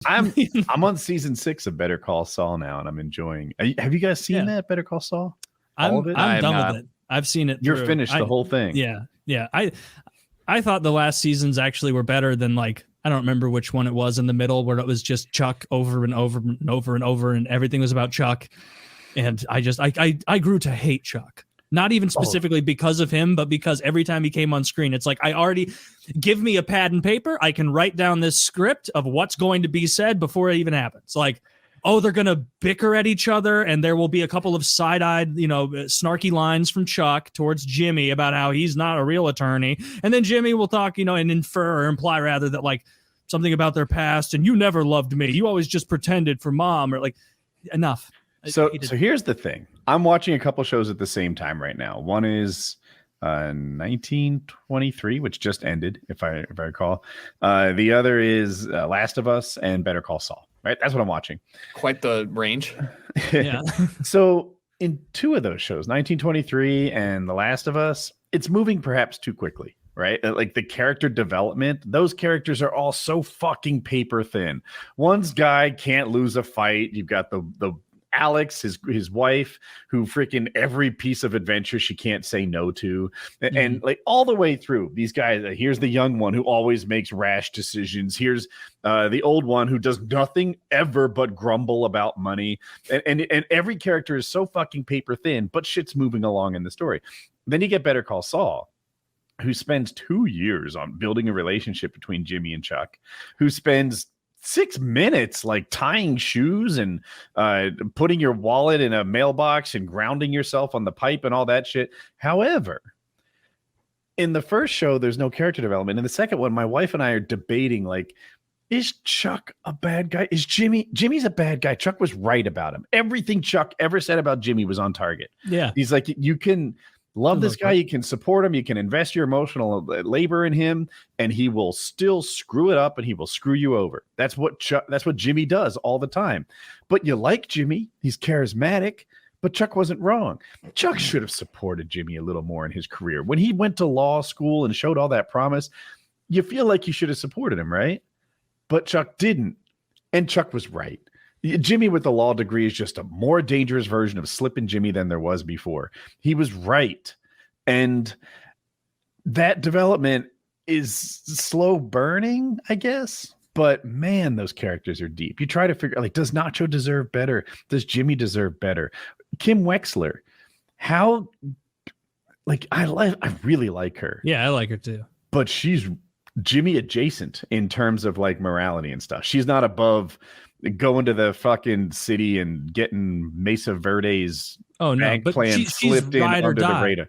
I'm on season 6 of Better Call Saul now, and I'm enjoying. Have you guys seen that Better Call Saul? All of it? I'm done with it. I've seen it. You're finished the whole thing. Yeah. I thought the last seasons actually were better than like I don't remember which one it was in the middle where it was just Chuck over and over and over and over and everything was about Chuck, and I grew to hate Chuck. Not even specifically because of him, but because every time he came on screen, it's like, I already give me a pad and paper. I can write down this script of what's going to be said before it even happens. Like, oh, they're going to bicker at each other. And there will be a couple of side-eyed, snarky lines from Chuck towards Jimmy about how he's not a real attorney. And then Jimmy will talk, and infer or imply rather that like something about their past. And you never loved me. You always just pretended for mom or like enough. So here's the thing. I'm watching a couple shows at the same time right now. One is 1923, which just ended, if I recall. The other is Last of Us and Better Call Saul. Right, that's what I'm watching. Quite the range. Yeah. So in two of those shows, 1923 and The Last of Us, it's moving perhaps too quickly. Right, like the character development, those characters are all so fucking paper thin. One's guy can't lose a fight. You've got the Alex, his wife, who freaking every piece of adventure she can't say no to, and like all the way through these guys. Here's the young one who always makes rash decisions. Here's the old one who does nothing ever but grumble about money, and every character is so fucking paper thin, but shit's moving along in the story. Then you get Better Call Saul, who spends 2 years on building a relationship between Jimmy and Chuck, who spends 6 minutes like tying shoes and putting your wallet in a mailbox and grounding yourself on the pipe and all that shit. However, in the first show, there's no character development. In the second one, my wife and I are debating, like, is Chuck a bad guy? Is Jimmy's a bad guy? Chuck was right about him. Everything Chuck ever said about Jimmy was on target. Yeah. He's like, you can love this guy, you can support him, you can invest your emotional labor in him, and he will still screw it up and he will screw you over. That's what Jimmy does all the time. But you like Jimmy, he's charismatic, but Chuck wasn't wrong. Chuck should have supported Jimmy a little more in his career. When he went to law school and showed all that promise, you feel like you should have supported him, right? But Chuck didn't. And Chuck was right. Jimmy with the law degree is just a more dangerous version of Slippin' Jimmy than there was before. He was right. And that development is slow burning, I guess. But man, those characters are deep. You try to figure, like, does Nacho deserve better? Does Jimmy deserve better? Kim Wexler, how, like, I really like her. Yeah, I like her too. But she's Jimmy adjacent in terms of like morality and stuff. She's not above going to the fucking city and getting Mesa Verde's bank plan slipped in under the radar.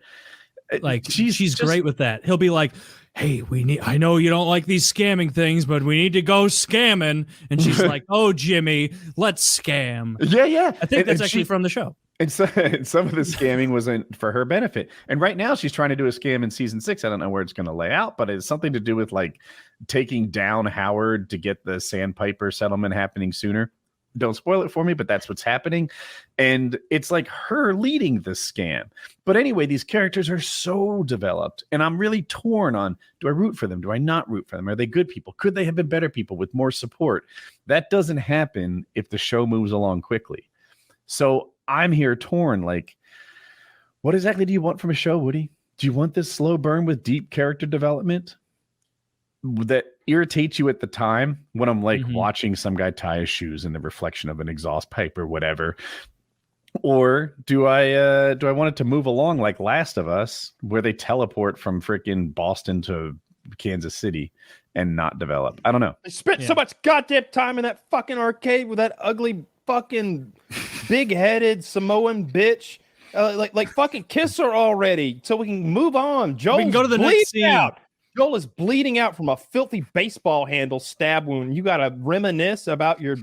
Like she's great with that. He'll be like, hey, I know you don't like these scamming things, but we need to go scamming. And she's like, oh, Jimmy, let's scam. Yeah. I think that's actually from the show. And so, some of the scamming wasn't for her benefit. And right now she's trying to do a scam in season 6. I don't know where it's going to lay out, but it's something to do with like taking down Howard to get the Sandpiper settlement happening sooner. Don't spoil it for me, but that's what's happening. And it's like her leading the scam. But anyway, these characters are so developed. And I'm really torn on, do I root for them? Do I not root for them? Are they good people? Could they have been better people with more support? That doesn't happen if the show moves along quickly. So I'm here torn. Like, what exactly do you want from a show, Woody? Do you want this slow burn with deep character development that irritates you at the time when I'm like watching some guy tie his shoes in the reflection of an exhaust pipe or whatever? Or do I want it to move along like Last of Us, where they teleport from freaking Boston to Kansas City and not develop? I don't know. They spent so much goddamn time in that fucking arcade with that ugly fucking big-headed Samoan bitch. Like fucking kiss her already so we can move on. Joel, we can go to the next scene. Joel is bleeding out from a filthy baseball handle stab wound. You got to reminisce about your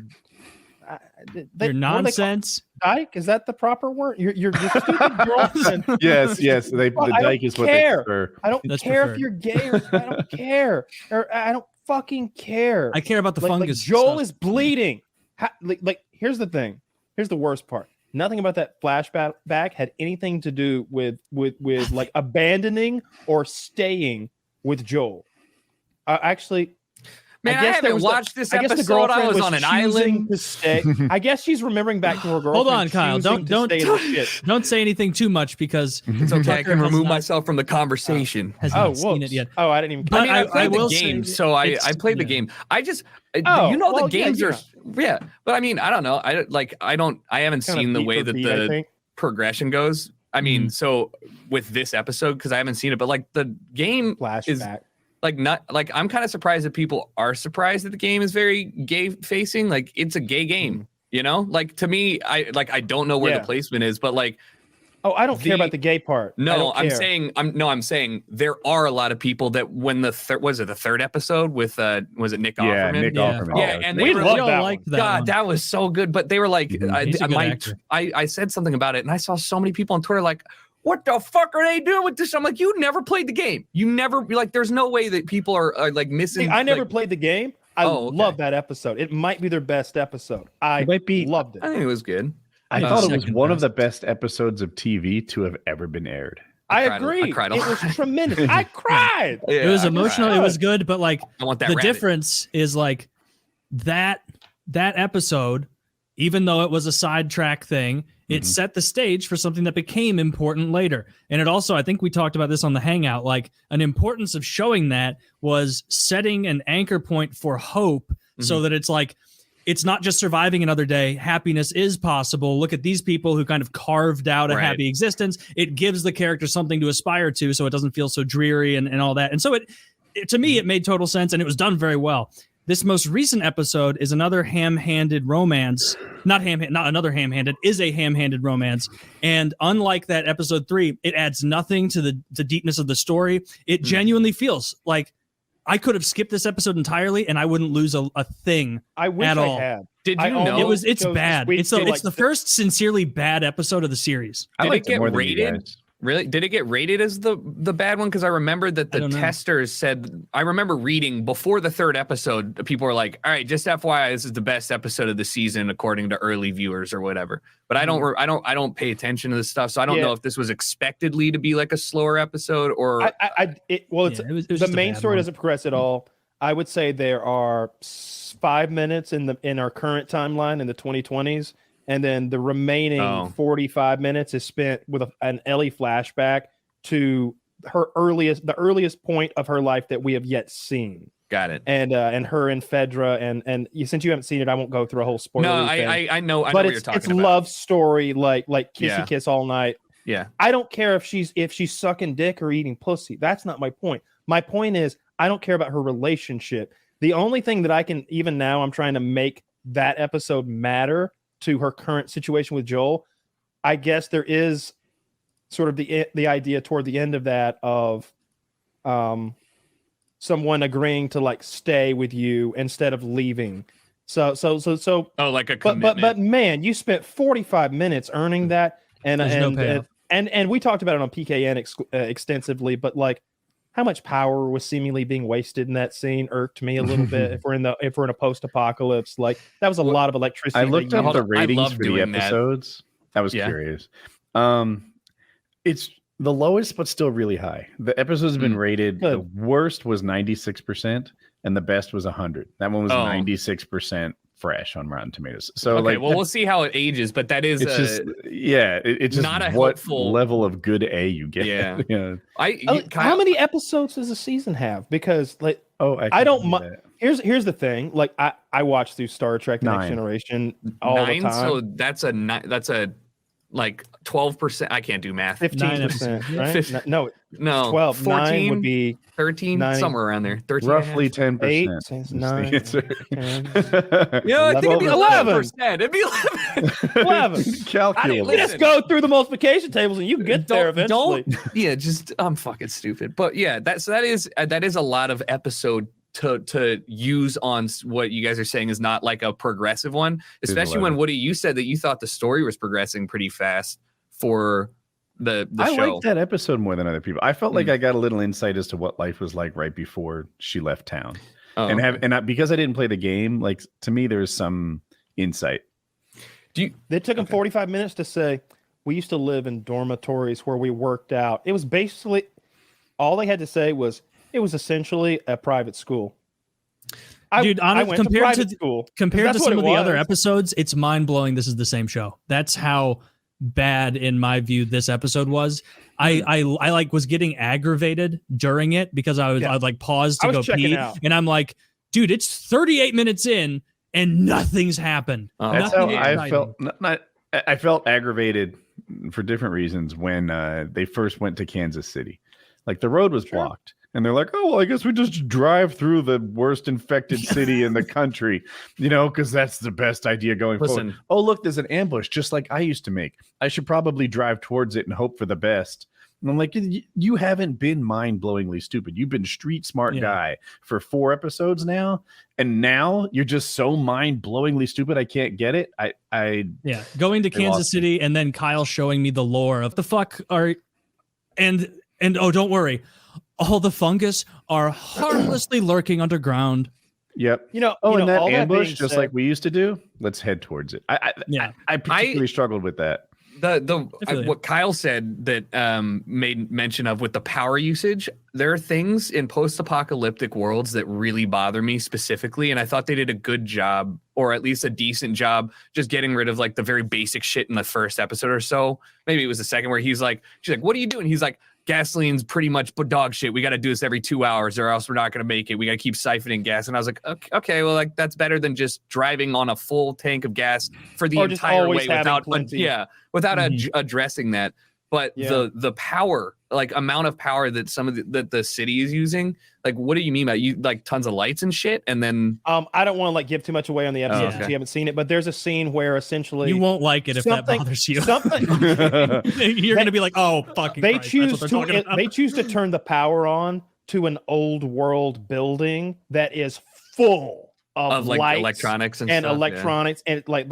nonsense. Dyke? Is that the proper word? Your stupid girlfriend. Yes. The dyke is what they prefer. I don't care if you're gay or I don't care. Or I don't fucking care. I care about the fungus. Joel is bleeding. Here's the thing. Here's the worst part. Nothing about that flashback had anything to do with like abandoning or staying with Joel. Man, Man, I haven't watched this episode. I was on an island. To stay. I guess she's remembering back to her girlfriend. Hold on, Kyle. Don't don't say anything too much because it's okay. I can remove myself from the conversation. Has not seen it yet. Oh, I didn't even. But I played the game, so I played the game. I just, the games are, But I mean, I don't know. I haven't seen the way that the progression goes. I mean, so with this episode, because I haven't seen it, but like the game flashback. I'm kind of surprised that people are surprised that the game is very gay facing. Like it's a gay game, you know? Like to me, I don't know where the placement is, but like, I don't care about the gay part. No, I'm saying there are a lot of people that when the third episode with was it Nick Offerman? Nick Offerman. Yeah, and we loved that. God, that was so good. But they were like, I said something about it, and I saw so many people on Twitter like, what the fuck are they doing with this? I'm like, you never played the game. You never there's no way that people are like missing. I never played the game. I love that episode. It might be their best episode. Loved it. I think it was good. I thought it was one of the best episodes of TV to have ever been aired. I agree. I cried a lot. It was tremendous. I cried. It was emotional. It was good, but like the difference is like that episode, even though it was a sidetrack thing, it set the stage for something that became important later. And it also, I think we talked about this on the Hangout, like an importance of showing that was setting an anchor point for hope so that it's like, it's not just surviving another day. Happiness is possible. Look at these people who kind of carved out a happy existence. It gives the character something to aspire to so it doesn't feel so dreary and all that. And so it to me, it made total sense and it was done very well. This most recent episode is another ham-handed romance. Not another ham-handed, is a ham-handed romance. And unlike that episode 3, it adds nothing to the deepness of the story. It genuinely feels like I could have skipped this episode entirely and I wouldn't lose a thing I wish at all. I had. Did you know? It's bad. It's the first sincerely bad episode of the series. Did it get rated? Really? Did it get rated as the bad one? Because I remember that the testers said, I remember reading before the third episode, people were like, all right, just FYI, this is the best episode of the season according to early viewers or whatever. But I don't pay attention to this stuff. So I don't know if this was expectedly to be like a slower episode or it was the main story doesn't progress at all. I would say there are 5 minutes in our current timeline in the 2020s. And then the remaining 45 minutes is spent with an Ellie flashback to the earliest point of her life that we have yet seen. Got it. And her and Fedra and since you haven't seen it, I won't go through a whole spoiler. No, I know. I but know what you're talking it's about. love story like kissy kiss all night. Yeah. I don't care if she's sucking dick or eating pussy. That's not my point. My point is I don't care about her relationship. The only thing that I can even now I'm trying to make that episode matter to her current situation with Joel. I guess there is sort of the idea toward the end of that of someone agreeing to like stay with you instead of leaving. So like a commitment. But man, you spent 45 minutes earning that and we talked about it on PKN extensively, but like how much power was seemingly being wasted in that scene irked me a little bit. If we're in a post-apocalypse, like that was a lot of electricity. I looked up the ratings for the episodes. I was curious. It's the lowest, but still really high. The episodes have been rated. The worst was 96%, and the best was 100. That one was 96% fresh on Rotten Tomatoes. So we'll see how it ages, but that is it's just not a what helpful level of good A you get. Yeah. How many episodes does a season have? Because like I don't mind. Here's the thing. Like I watch through Star Trek: The Next Generation all the time. So that's a like 12%. I can't do math. 15%, right? No, 12. 14 9 would be 13, 9, somewhere around there. 13, roughly 10%. 8, 9, 10, I think it'd be 11%. It'd be 11. Calculate. Just go through the multiplication tables and you get there eventually. I'm fucking stupid. But yeah, that is a lot of episode to use on what you guys are saying is not like a progressive one, especially when Woody, you said that you thought the story was progressing pretty fast for the show. I liked that episode more than other people. I felt like I got a little insight as to what life was like right before she left town, because I didn't play the game. Like to me, there's some insight. They took them 45 minutes to say we used to live in dormitories where we worked out. It was basically all they had to say was. It was essentially a private school. Dude, honestly, went compared to school. Compared to That's what some it of the other was. episodes, it's mind blowing. This is the same show. That's how bad, in my view, this episode was. I like was getting aggravated during it because I'd like pause to I was go checking pee, out. and I'm like, dude, it's 38 minutes in and nothing's happened. That's Nothing how I exciting. felt. I felt aggravated for different reasons when they first went to Kansas City. Like the road was blocked, and they're like, "Oh, well, I guess we just drive through the worst infected city in the country, because that's the best idea going forward." Oh, look, there's an ambush, just like I used to make. I should probably drive towards it and hope for the best. And I'm like, you haven't been mind-blowingly stupid. You've been street smart guy for 4 episodes now, and now you're just so mind-blowingly stupid. I can't get it. Going to Kansas City and then Kyle showing me the lore of the fuck are, and oh, don't worry, all the fungus are harmlessly lurking underground. Yep. And that all ambush, that just like we used to do. Let's head towards it. I particularly struggled with that. What Kyle said that made mention of with the power usage, there are things in post-apocalyptic worlds that really bother me specifically, and I thought they did a good job, or at least a decent job, just getting rid of like the very basic shit in the first episode or so. Maybe it was the second where she's like, "What are you doing?" He's like, "Gasoline's pretty much dog shit. We got to do this every 2 hours, or else we're not going to make it. We got to keep siphoning gas." And I was like, "Okay, well, like that's better than just driving on a full tank of gas for the entire way without addressing that." But the power, like amount of power that some of the city is using, like what do you mean by you like tons of lights and shit? And then I don't want to like give too much away on the episode since you haven't seen it, but there's a scene where essentially you won't like it if that bothers you. You're gonna be like, "Oh, fucking!" They choose to turn the power on to an old world building that is full of like lights electronics and stuff, electronics, and like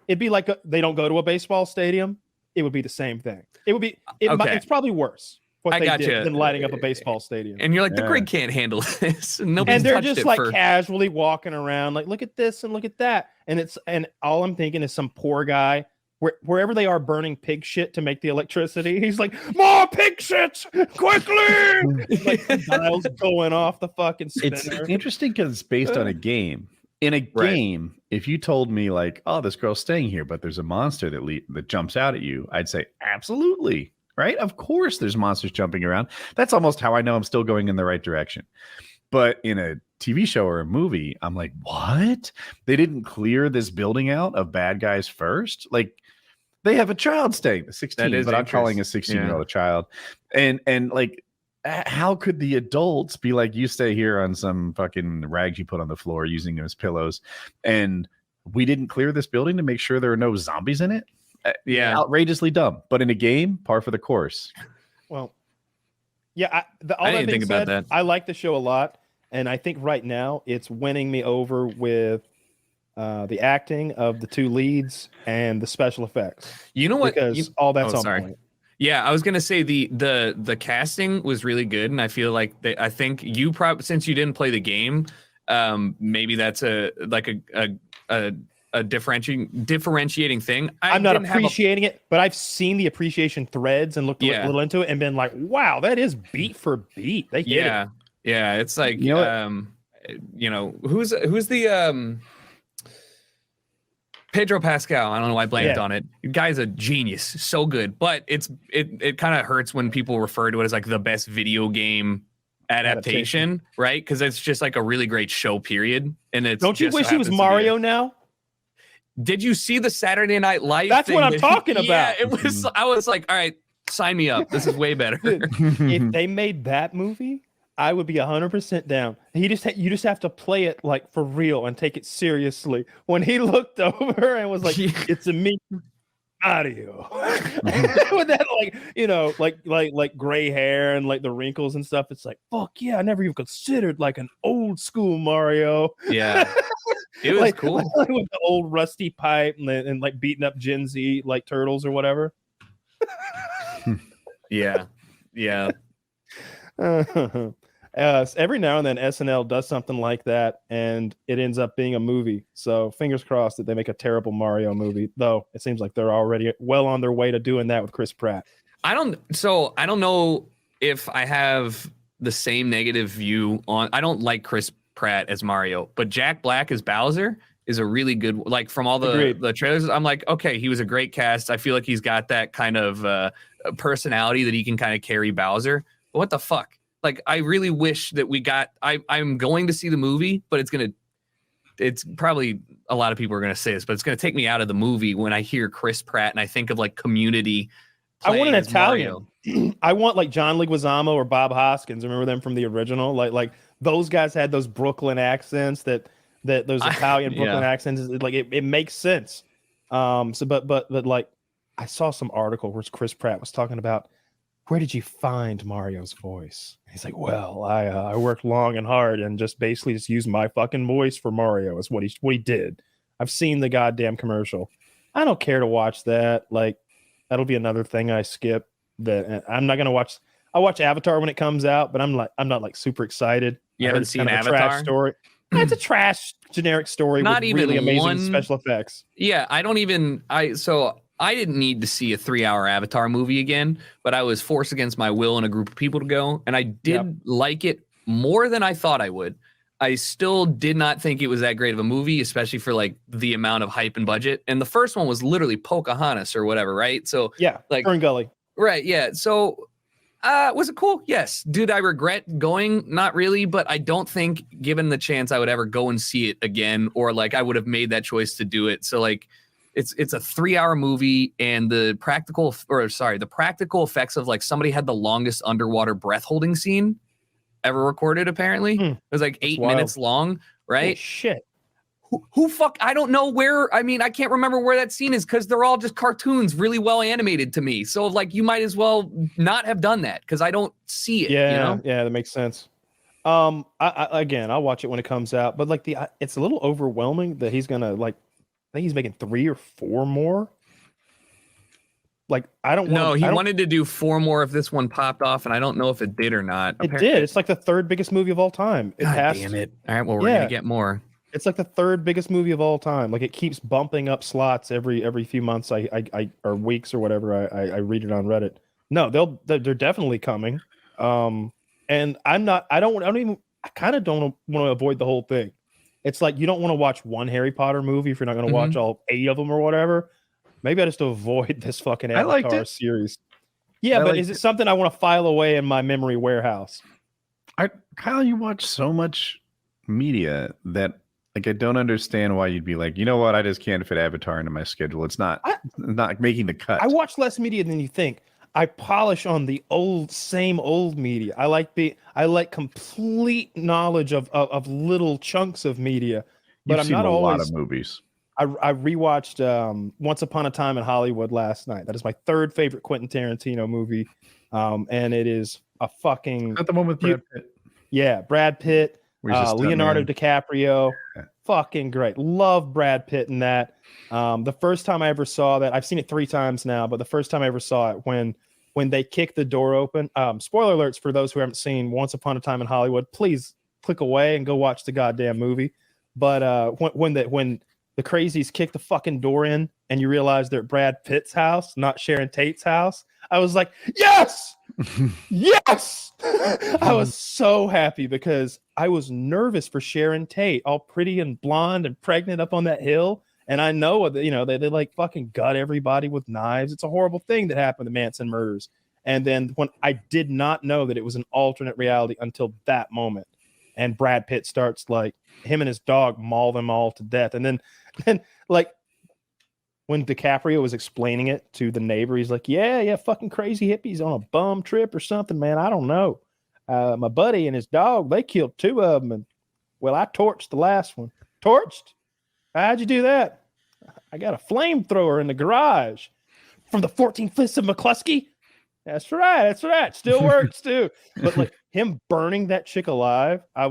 it'd be like they don't go to a baseball stadium. It would be the same thing. It would be. It's probably worse what they did than lighting up a baseball stadium. And you're like, the grid can't handle this. And they're just like casually walking around, like, look at this and look at that. And all I'm thinking is some poor guy wherever they are burning pig shit to make the electricity. He's like, more pig shits quickly. Like dials going off the fucking spinner. It's interesting because it's based on a game. In a game, if you told me like, "Oh, this girl's staying here, but there's a monster that jumps out at you," I'd say, absolutely, right? Of course there's monsters jumping around. That's almost how I know I'm still going in the right direction. But in a TV show or a movie, I'm like, what? They didn't clear this building out of bad guys first? Like, they have a child staying, 16, but I'm calling a 16-year-old a child. And like, how could the adults be like, you stay here on some fucking rags you put on the floor using them as pillows, and we didn't clear this building to make sure there are no zombies in it? Outrageously dumb. But in a game, par for the course. Well, I didn't think about that. I like the show a lot, and I think right now it's winning me over with the acting of the 2 leads and the special effects. You know what? Because all that's on point. Yeah, I was gonna say the casting was really good, and I feel like I think you probably, since you didn't play the game, maybe that's a differentiating thing. I'm not appreciating it, but I've seen the appreciation threads and looked a little into it and been like, wow, that is beat for beat. They hit it. Yeah, it's like who's the Pedro Pascal. I don't know why I blanked on it. The guy's a genius, so good. But it kind of hurts when people refer to it as like the best video game adaptation, right? Because it's just like a really great show, period. And it's don't you wish he was Mario now? Did you see the Saturday Night Live? That's what I'm talking about. Yeah, it was. I was like, all right, sign me up. This is way better. If they made that movie, I would be 100% down. You just have to play it like for real and take it seriously. When he looked over and was like, "It's a me, Mario," with that like gray hair and like the wrinkles and stuff, it's like, fuck yeah, I never even considered like an old school Mario. Yeah, it was cool like with the old rusty pipe and like beating up Gen Z like turtles or whatever. Yeah. Every now and then SNL does something like that and it ends up being a movie. So fingers crossed that they make a terrible Mario movie, though it seems like they're already well on their way to doing that with Chris Pratt. I don't know if I have the same negative view on. I don't like Chris Pratt as Mario, but Jack Black as Bowser is a really good, like from all the trailers, I'm like, okay, he was a great cast. I feel like he's got that kind of personality that he can kind of carry Bowser. But what the fuck? Like, I really wish that I'm going to see the movie, but it's probably a lot of people are going to say this, but it's going to take me out of the movie when I hear Chris Pratt and I think of like Community. I want an Italian. I want like John Leguizamo or Bob Hoskins. Remember them from the original? Like those guys had those Brooklyn accents that those Italian Brooklyn accents. Like it makes sense. But like I saw some article where Chris Pratt was talking about, where did you find Mario's voice? He's like, well, I worked long and hard and just basically just used my fucking voice for Mario. Is what he did. I've seen the goddamn commercial. I don't care to watch that. Like, that'll be another thing I skip. That I'm not gonna watch. I'll watch Avatar when it comes out, but I'm not like super excited. You haven't seen kind of Avatar? A trash story. It's a trash generic story. Not with even really amazing one special effects. Yeah, I didn't need to see a 3-hour Avatar movie again, but I was forced against my will and a group of people to go, and I did like it more than I thought I would. I still did not think it was that great of a movie, especially for like the amount of hype and budget. And the first one was literally Pocahontas or whatever, right? So yeah, like Fern Gully. Right, yeah. So was it cool? Yes. Did I regret going? Not really, but I don't think given the chance I would ever go and see it again, or like I would have made that choice to do it. So like it's a 3-hour movie, and the practical effects of like somebody had the longest underwater breath holding scene ever recorded, apparently. It was like 8 minutes long, right? Oh, shit. Who fuck? I don't know where. I mean, I can't remember where that scene is because they're all just cartoons, really well animated to me. So, like, you might as well not have done that because I don't see it. Yeah, you know? Yeah, that makes sense. I'll watch it when it comes out, but like it's a little overwhelming that he's gonna like. I think he's making 3 or 4 more. Like, I don't know. He wanted to do 4 more if this one popped off, and I don't know if it did or not. It did. It's like the 3rd biggest movie of all time. Damn it! All right, well, we're gonna get more. It's like the 3rd biggest movie of all time. Like, it keeps bumping up slots every few months. I or weeks or whatever. I read it on Reddit. No, they're definitely coming. And I kind of don't want to avoid the whole thing. It's like you don't want to watch one Harry Potter movie if you're not going to watch all 8 of them or whatever. Maybe I just avoid this fucking Avatar series. Yeah, but is it something I want to file away in my memory warehouse? Kyle, you watch so much media that like I don't understand why you'd be like, you know what, I just can't fit Avatar into my schedule. It's not making the cut. I watch less media than you think. I polish on the same old media. I like complete knowledge of little chunks of media, but You've I'm not always. A lot of movies. I rewatched Once Upon a Time in Hollywood last night. That is my 3rd favorite Quentin Tarantino movie, and it is a fucking. Not the one with Brad Pitt. Yeah, Brad Pitt, Leonardo DiCaprio, fucking great. Love Brad Pitt in that. The first time I ever saw that, I've seen it 3 times now, but the first time I ever saw it when they kicked the door open. Spoiler alerts for those who haven't seen Once Upon a Time in Hollywood. Please click away and go watch the goddamn movie. But when the crazies kick the fucking door in and you realize they're at Brad Pitt's house, not Sharon Tate's house, I was like, yes, yes. I was so happy because I was nervous for Sharon Tate, all pretty and blonde and pregnant up on that hill. And I know that, they like fucking gut everybody with knives. It's a horrible thing that happened to Manson murders. And then when I did not know that it was an alternate reality until that moment. And Brad Pitt starts like him and his dog maul them all to death. And then like when DiCaprio was explaining it to the neighbor, he's like, yeah, fucking crazy hippies on a bum trip or something, man. I don't know. My buddy and his dog, they killed 2 of them. And well, I torched the last one. Torched? How'd you do that? I got a flamethrower in the garage from the 14th of McCluskey. That's right. Still works too. But like him burning that chick alive, I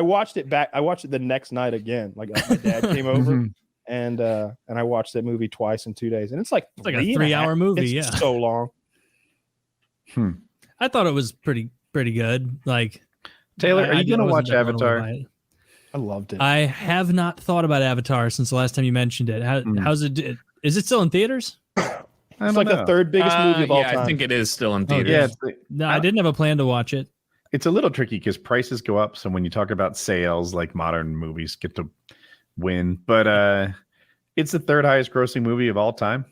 watched it back. I watched it the next night again. Like my dad came over and I watched that movie twice in 2 days. And it's like a 3-hour movie. It's so long. I thought it was pretty good. Like, Taylor, are you going to watch Avatar? I loved it. I have not thought about Avatar since the last time you mentioned it. How's it? Is it still in theaters? It's like the 3rd biggest movie of all time. I think it is still in theaters. No, I didn't have a plan to watch it. It's a little tricky because prices go up. So when you talk about sales, like modern movies get to win, but it's the third highest grossing movie of all time.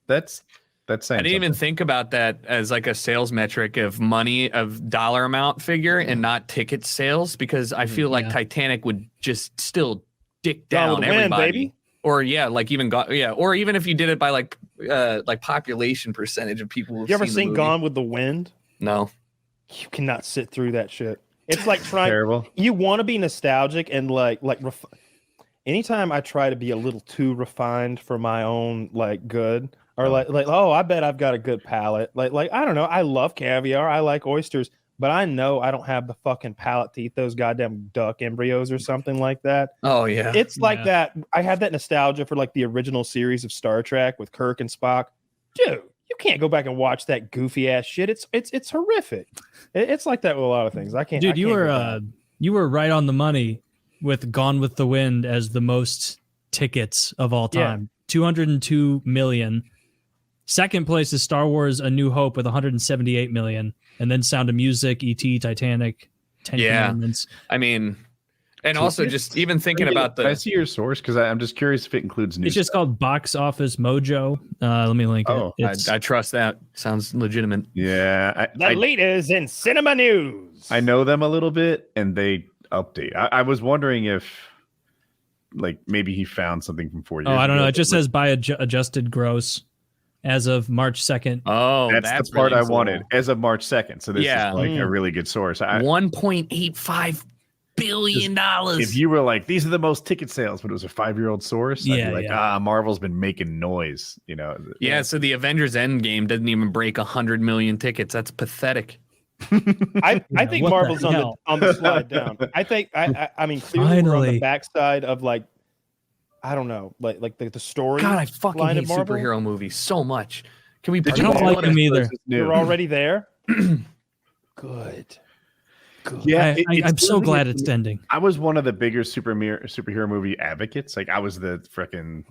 That's saying I didn't even think about that as like a sales metric of money, of dollar amount figure, and not ticket sales, because I feel like Titanic would just still dick down everybody. Baby. Or like even or even if you did it by like population percentage of people. You ever seen Gone with the Wind? No. You cannot sit through that shit. It's like trying. Terrible. You want to be nostalgic and anytime I try to be a little too refined for my own like good, or like oh, I bet I've got a good palate. Like I don't know. I love caviar. I like oysters, but I know I don't have the fucking palate to eat those goddamn duck embryos or something like that. Oh yeah. It's like that. I have that nostalgia for like the original series of Star Trek with Kirk and Spock. Dude, you can't go back and watch that goofy ass shit. It's horrific. It's like that with a lot of things. I can't. Dude, I can't you were right on the money with Gone with the Wind as the most tickets of all time. 202 million. Second place is Star Wars: A New Hope with 178 million, and then Sound of Music, E.T., Titanic, 10 Commandments. I mean, and also just even thinking about Can I see your source? Because I'm just curious if it includes news. It's just called Box Office Mojo. Let me link it. I trust that. Sounds legitimate. Yeah. The leaders in cinema news. I know them a little bit, and they update. I was wondering if, like, maybe he found something from 4 years ago. I don't know. It just says by adjusted gross as of March 2nd. Oh, that's the part I wanted. As of March 2nd. So this is like a really good source. $1.85 billion. If you were like, these are the most ticket sales, but it was a 5-year-old source, I'd be like, Marvel's been making noise, you know. Yeah, so the Avengers Endgame didn't even break 100 million tickets. That's pathetic. I think Marvel's on the slide down. I think I mean clearly we're on the backside of like, I don't know, like the story. God, I fucking hate superhero movies so much. Can we? I don't like them either. You're already there. Good. Yeah, I'm so glad it's ending. I was one of the bigger superhero movie advocates. Like I was the frickin'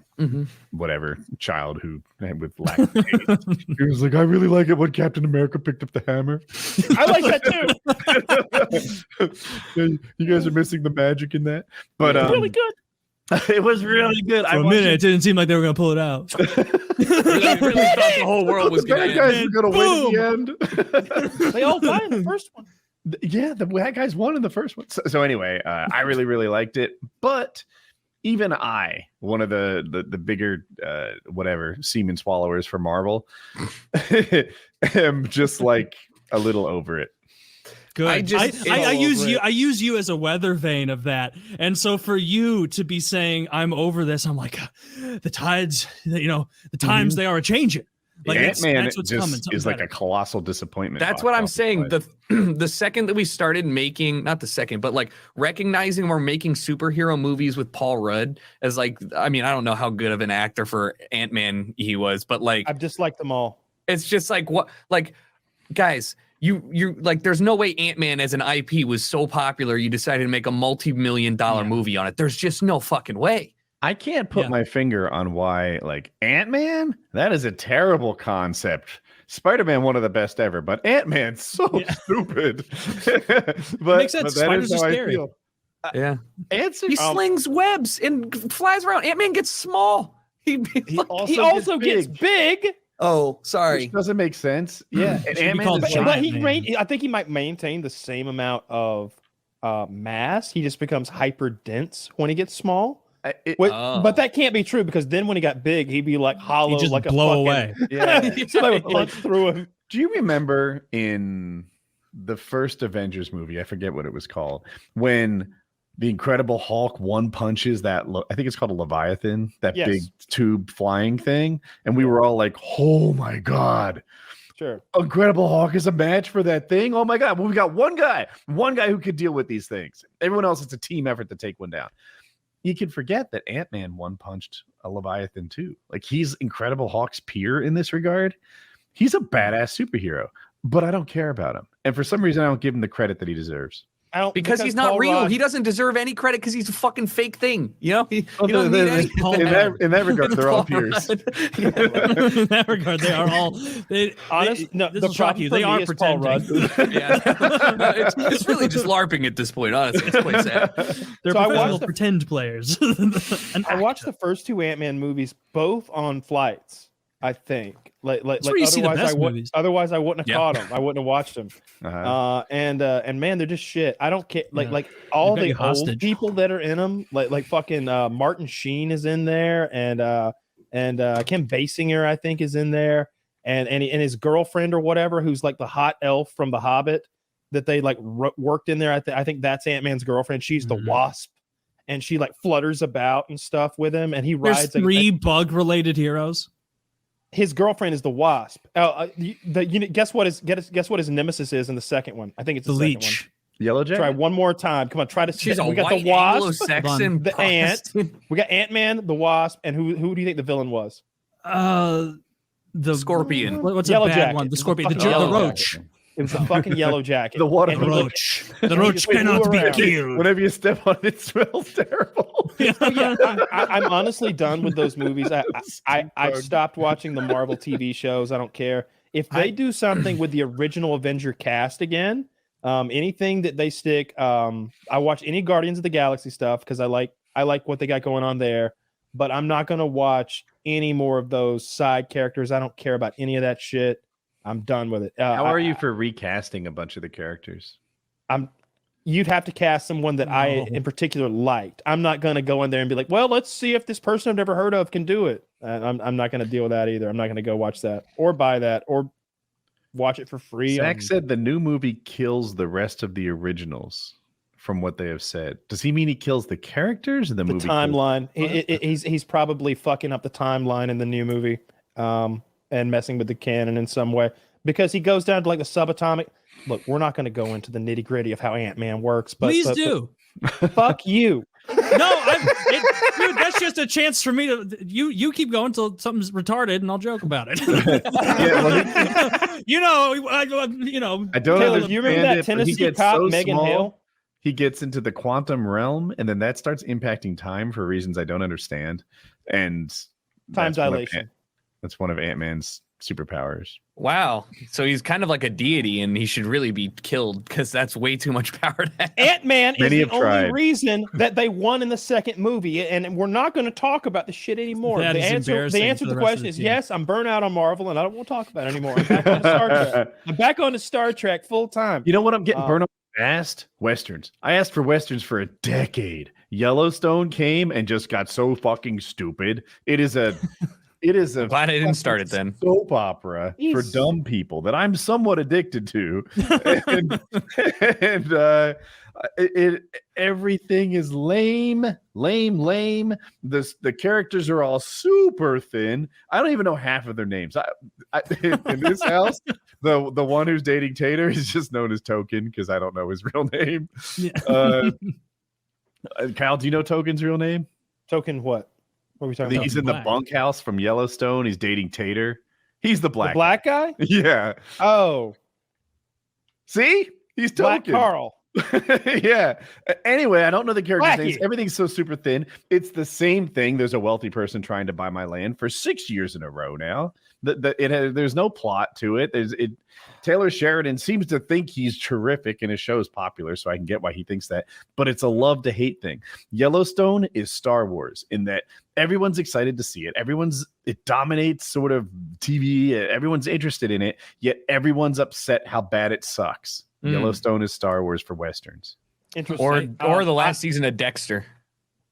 whatever child who with lack of taste. He was like, I really like it when Captain America picked up the hammer. I like that too. You guys are missing the magic in that. But really good. It was really good. For a minute, it didn't seem like they were going to pull it out. I really thought the whole world was going to win in the end. They all died in the first one. Yeah, the bad guys won in the first one. So anyway, I really, really liked it. But even I, one of the bigger semen swallowers for Marvel, am just like a little over it. Good. I use you as a weather vane of that, and so for you to be saying I'm over this, I'm like the tides. The times they are changing. Like Ant-Man that's what's coming. Is like a colossal disappointment. That's what I'm saying. The second that we started making, not the second, but like recognizing we're making superhero movies with Paul Rudd as like, I mean, I don't know how good of an actor for Ant-Man he was, but like I've disliked them all. It's just like what, like, guys. You like, there's no way Ant-Man as an IP was so popular you decided to make a multi-million-dollar movie on it. There's just no fucking way. I can't put my finger on why, like, Ant-Man, that is a terrible concept. Spider-Man, one of the best ever, but Ant-Man's so stupid. But makes sense. Spiders are scary. Yeah. He slings webs and flies around. Ant-Man gets small. He also gets big. Oh, sorry. Which doesn't make sense. Yeah. And Ant-Man I think he might maintain the same amount of mass. He just becomes hyper dense when he gets small. But that can't be true, because then when he got big, he'd be like hollow, just like a blow fucking, away. Yeah. Somebody would punch through him. Do you remember in the first Avengers movie, I forget what it was called, when the Incredible Hulk one punches that, I think it's called a Leviathan, that big tube flying thing. And we were all like, oh my God. Sure. Incredible Hulk is a match for that thing. Oh my God. Well, we got one guy who could deal with these things. Everyone else, it's a team effort to take one down. You can forget that Ant-Man one punched a Leviathan too. Like, he's Incredible Hulk's peer in this regard. He's a badass superhero, but I don't care about him. And for some reason, I don't give him the credit that he deserves. Because he's not Paul real. Rudd- He doesn't deserve any credit because he's a fucking fake thing. You know, he Well, doesn't need any. in that regard, they're all peers. In that regard, they are all. No, this the will shock you. They problem are for me is Paul pretending. Yeah, it's really just LARPing at this point. Honestly, it's quite sad. They're So I professional watched the- pretend players. I watched the first two Ant-Man movies both on flights. I think like That's where you see the best movies. Otherwise I wouldn't have Yeah. caught them. I wouldn't have watched them. And man, they're just shit. I don't care. Like all got the you old hostage. people that are in them, like fucking Martin Sheen is in there, and Kim Basinger I think is in there, and his girlfriend or whatever, who's like the hot elf from The Hobbit that they like worked in there. I think that's Ant-Man's girlfriend. She's the Wasp, and she like flutters about and stuff with him, and he There's rides. three bug-related heroes. His girlfriend is the Wasp. Guess what his nemesis is in the second one? I think it's The the second Leech. Yellow one. Jacket. Try one more time. Come on, try to. She's we a got white the Wasp, Anglo-Saxon the Ant. Protestant. We got Ant-Man, the Wasp, and who do you think the villain was? The Scorpion. What's Yellow a bad Jacket. one? The It's Scorpion. fucking The Yellow Roach. It was the fucking Yellow Jacket. The water And he looked- The Roach flew cannot be around. killed. Whenever you step on it, it smells terrible. I'm honestly done with those movies. I stopped watching the Marvel TV shows. I don't care if they do something with the original Avenger cast again. Anything that they stick. I watch any Guardians of the Galaxy stuff because I like what they got going on there. But I'm not gonna watch any more of those side characters. I don't care about any of that shit. I'm done with it. How are you for recasting a bunch of the characters? You'd have to cast someone that I in particular liked. I'm not going to go in there and be like, well, let's see if this person I've never heard of can do it. I'm not going to deal with that either. I'm not going to go watch that or buy that or watch it for free. Zach said the new movie kills the rest of the originals from what they have said. Does he mean he kills the characters or the movie? Timeline. He's probably fucking up the timeline in the new movie and messing with the canon in some way because he goes down to like the subatomic. Look, we're not going to go into the nitty gritty of how Ant-Man works, but Please do. But fuck you. No, dude, that's just a chance for me to. You keep going till something's retarded, and I'll joke about it. Yeah, well, you know, I don't Taylor, understand you remember that it, but he Tennessee gets cop, so Megan small, Hale? He gets into the quantum realm, and then that starts impacting time for reasons I don't understand. And Time dilation. That's one of Ant-Man's superpowers. Wow. So he's kind of like a deity and he should really be killed because that's way too much power to have. Ant-Man is Many the have only tried. reason that they won in the second movie, and we're not going to talk about the shit anymore. That The is answer embarrassing to for the the rest of question the is team. yes, I'm burnt out on Marvel, and I don't want to talk about it anymore. I'm back on Star Trek. I'm back on to Star Trek full time. You know what I'm getting burned on fast? Westerns. I asked for Westerns for a decade. Yellowstone came and just got so fucking stupid. It is a Glad I didn't start it then. soap opera for Jeez. dumb people that I'm somewhat addicted to. and everything is lame. The characters are all super thin. I don't even know half of their names. In this house, the one who's dating Tater is just known as Token because I don't know his real name. Yeah. Kyle, do you know Token's real name? Token what? What are we talking about? He's in the bunkhouse from Yellowstone. He's dating Tater. He's the black. The black guy? Yeah. Oh, See? He's Black Token. Carl. Yeah. Anyway, I don't know the characters' Blackie. names. Everything's so super thin. It's the same thing. There's a wealthy person trying to buy my land for 6 years in a row now. There's no plot to it. Taylor Sheridan seems to think he's terrific and his show is popular, so I can get why he thinks that. But it's a love to hate thing. Yellowstone is Star Wars in that everyone's excited to see it. It dominates sort of TV. Everyone's interested in it, yet everyone's upset how bad it sucks. Yellowstone is Star Wars for Westerns. Interesting. Or the last season of Dexter.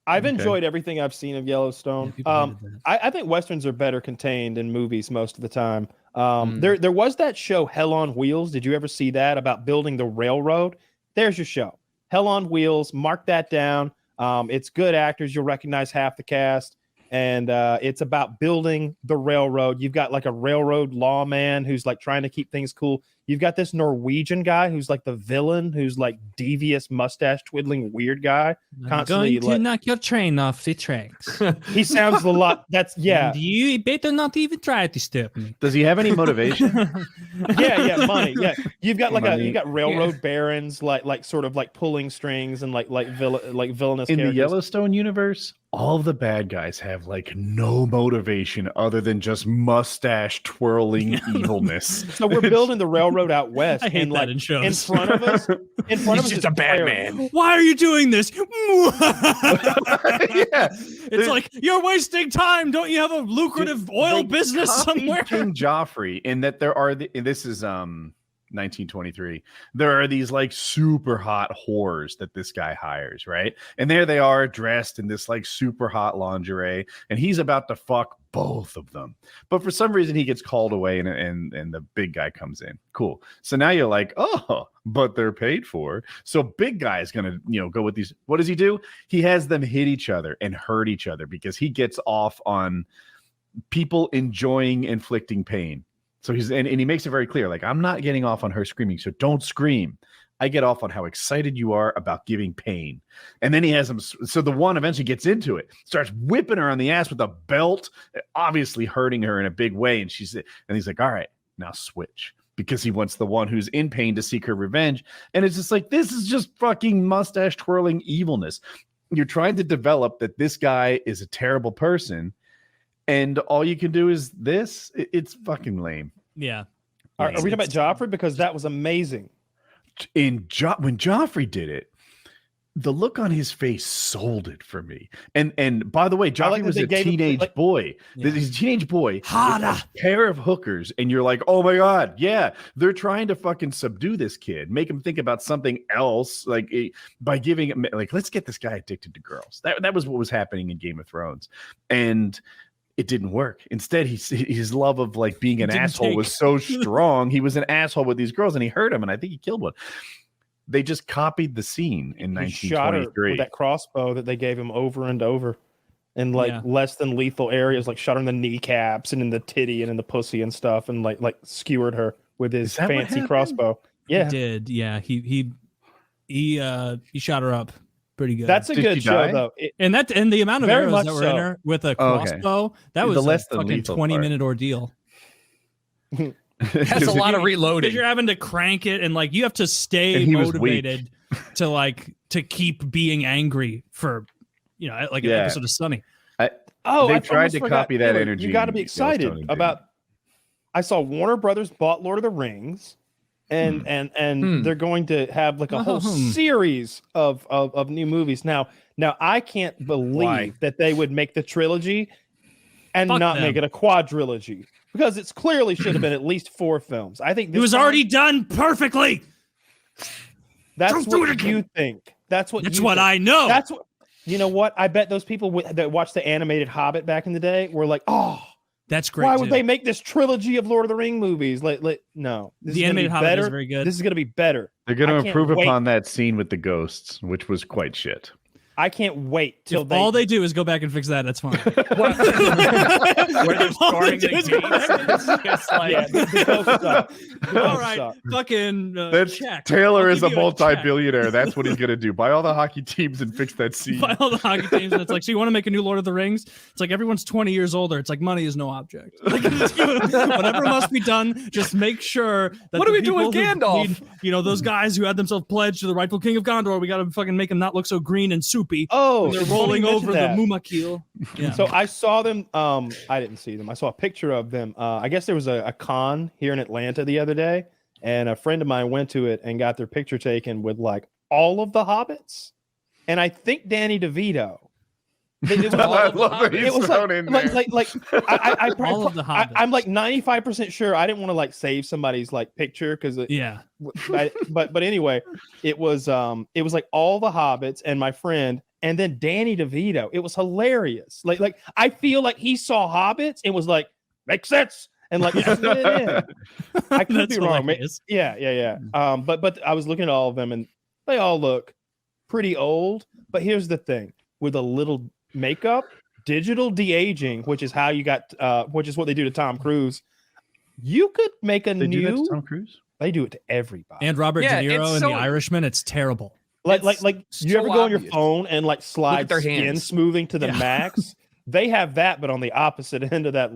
I've Okay. enjoyed everything I've seen of Yellowstone. people hated that. I think Westerns are better contained in movies most of the time. There was that show Hell on Wheels. Did you ever see that about building the railroad? There's your show. Hell on Wheels. Mark that down. It's good actors. You'll recognize half the cast. And it's about building the railroad. You've got like a railroad lawman who's like trying to keep things cool. You've got this Norwegian guy who's like the villain, who's like devious mustache twiddling weird guy. I'm going to knock your train off the tracks. He sounds a lot. That's And you better not even try to stop me. Does he have any motivation? Money. Yeah, you've got you got railroad barons like sort of like pulling strings and like villainous in characters. the Yellowstone universe. All the bad guys have like no motivation other than just mustache twirling evilness. So we're building the railroad out west. I hate and that like in shows. in front of us, He's just a bad man. Why are you doing this? Yeah, It's like, you're wasting time. Don't you have a lucrative oil business somewhere? King Joffrey, in that there are this is 1923. There are these like super hot whores that this guy hires, right? And there they are dressed in this like super hot lingerie, and he's about to fuck both of them. But for some reason he gets called away and the big guy comes in. Cool. So now you're like, oh, but they're paid for. So big guy is gonna, go with these. What does he do? He has them hit each other and hurt each other because he gets off on people enjoying inflicting pain. So and he makes it very clear, like, I'm not getting off on her screaming, so don't scream. I get off on how excited you are about giving pain. And then he has him. So the one eventually gets into it, starts whipping her on the ass with a belt, obviously hurting her in a big way. And he's like, all right, now switch, because he wants the one who's in pain to seek her revenge. And it's just like, this is just fucking mustache twirling evilness. You're trying to develop that this guy is a terrible person, and all you can do is this. It's fucking lame. Yeah. Are we talking about Joffrey? Because that was amazing. When Joffrey did it, the look on his face sold it for me. And by the way, Joffrey was a teenage boy. He's a teenage boy with a pair of hookers, and you're like, oh my god, yeah, they're trying to fucking subdue this kid, make him think about something else, like by giving him, like, let's get this guy addicted to girls. That was what was happening in Game of Thrones, and it didn't work. Instead, his love of like being an asshole was so strong. He was an asshole with these girls, and he hurt him, and I think he killed one. They just copied the scene in 1923. Shot her with that crossbow that they gave him over and over in less than lethal areas, like shot her in the kneecaps and in the titty and in the pussy and stuff, and like skewered her with his fancy crossbow. Yeah, he did. Yeah, he shot her up pretty good. That's a good show, though. And the amount of arrows that were in her with a crossbow, that was less a fucking 20-minute ordeal. That's a lot of reloading. Because you're having to crank it, and like you have to stay motivated to keep being angry for an episode of Sunny. They tried to copy that energy. You got to be excited about. I saw Warner Brothers bought Lord of the Rings, and they're going to have like a whole series of new movies. Now I can't believe that they would make the trilogy and not make it a quadrilogy, because it's clearly should have been at least 4 films. I think it was already done perfectly. That's what you think. That's what I know. That's what, you know what? I bet those people that watched the animated Hobbit back in the day were like, oh, that's great. Why would they make this trilogy of Lord of the Ring movies? No, the animated Hobbit is very good. This is going to be better. They're going to improve upon that scene with the ghosts, which was quite shit. I can't wait till all they do is go back and fix that. That's fine. Where they're scoring the games. All right, fucking check. Taylor is a multi-billionaire. That's what he's gonna do. Buy all the hockey teams and fix that scene. Buy all the hockey teams, and it's like, so you want to make a new Lord of the Rings? It's like everyone's 20 years older. It's like money is no object. Like, whatever must be done, just make sure that. What do we do with Gandalf? Those guys who had themselves pledged to the rightful king of Gondor. We got to fucking make them not look so green and soupy. Oh, they're rolling over the Mumakil. Yeah. So I saw them. I didn't see them. I saw a picture of them. I guess there was a con here in Atlanta the other day, and a friend of mine went to it and got their picture taken with like all of the hobbits, and I think Danny DeVito. I love that he's thrown in there. All of the hobbits. I'm like 95% sure. I didn't want to like save somebody's like picture because but anyway, it was like all the hobbits and my friend, and then Danny DeVito. It was hilarious. Like I feel like he saw hobbits and was like, makes sense, and like just fit it in. I could be wrong. Yeah. But I was looking at all of them and they all look pretty old. But here's the thing: with a little makeup, digital de-aging, which is how you got which is what they do to Tom Cruise, you could make a new do that to Tom Cruise? They do it to everybody. And Robert Yeah, De Niro it's in so- The Irishman, it's terrible. Like It's you ever so go on your obvious. phone and like slide their skin hands. smoothing to the Yeah. max? They have that, but on the opposite end of that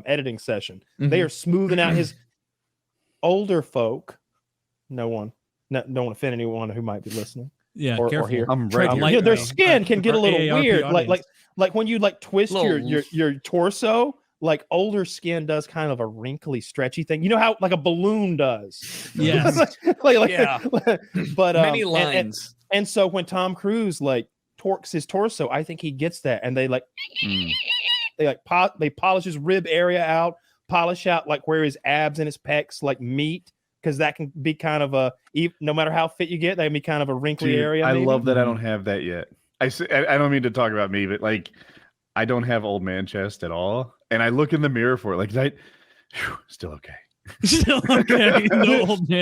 editing session, they are smoothing out his older folk. Don't offend anyone who might be listening. Yeah, Or careful. here. I'm Tread right here. lightly. Yeah, their skin can get a Our little AARP weird. audience. Like when you like twist Little- your torso, like older skin does kind of a wrinkly, stretchy thing. You know how like a balloon does. Yes. Yeah. But Many and- lines. And so when Tom Cruise like torques his torso, I think he gets that, and they like they polish his rib area out, polish out like where his abs and his pecs like meet, because that can be kind of no matter how fit you get, that can be kind of a wrinkly Dude, area. I maybe. love that I don't have that yet. I don't mean to talk about me, but like I don't have old man chest at all, and I look in the mirror for it. Like, still okay. Still okay. No old man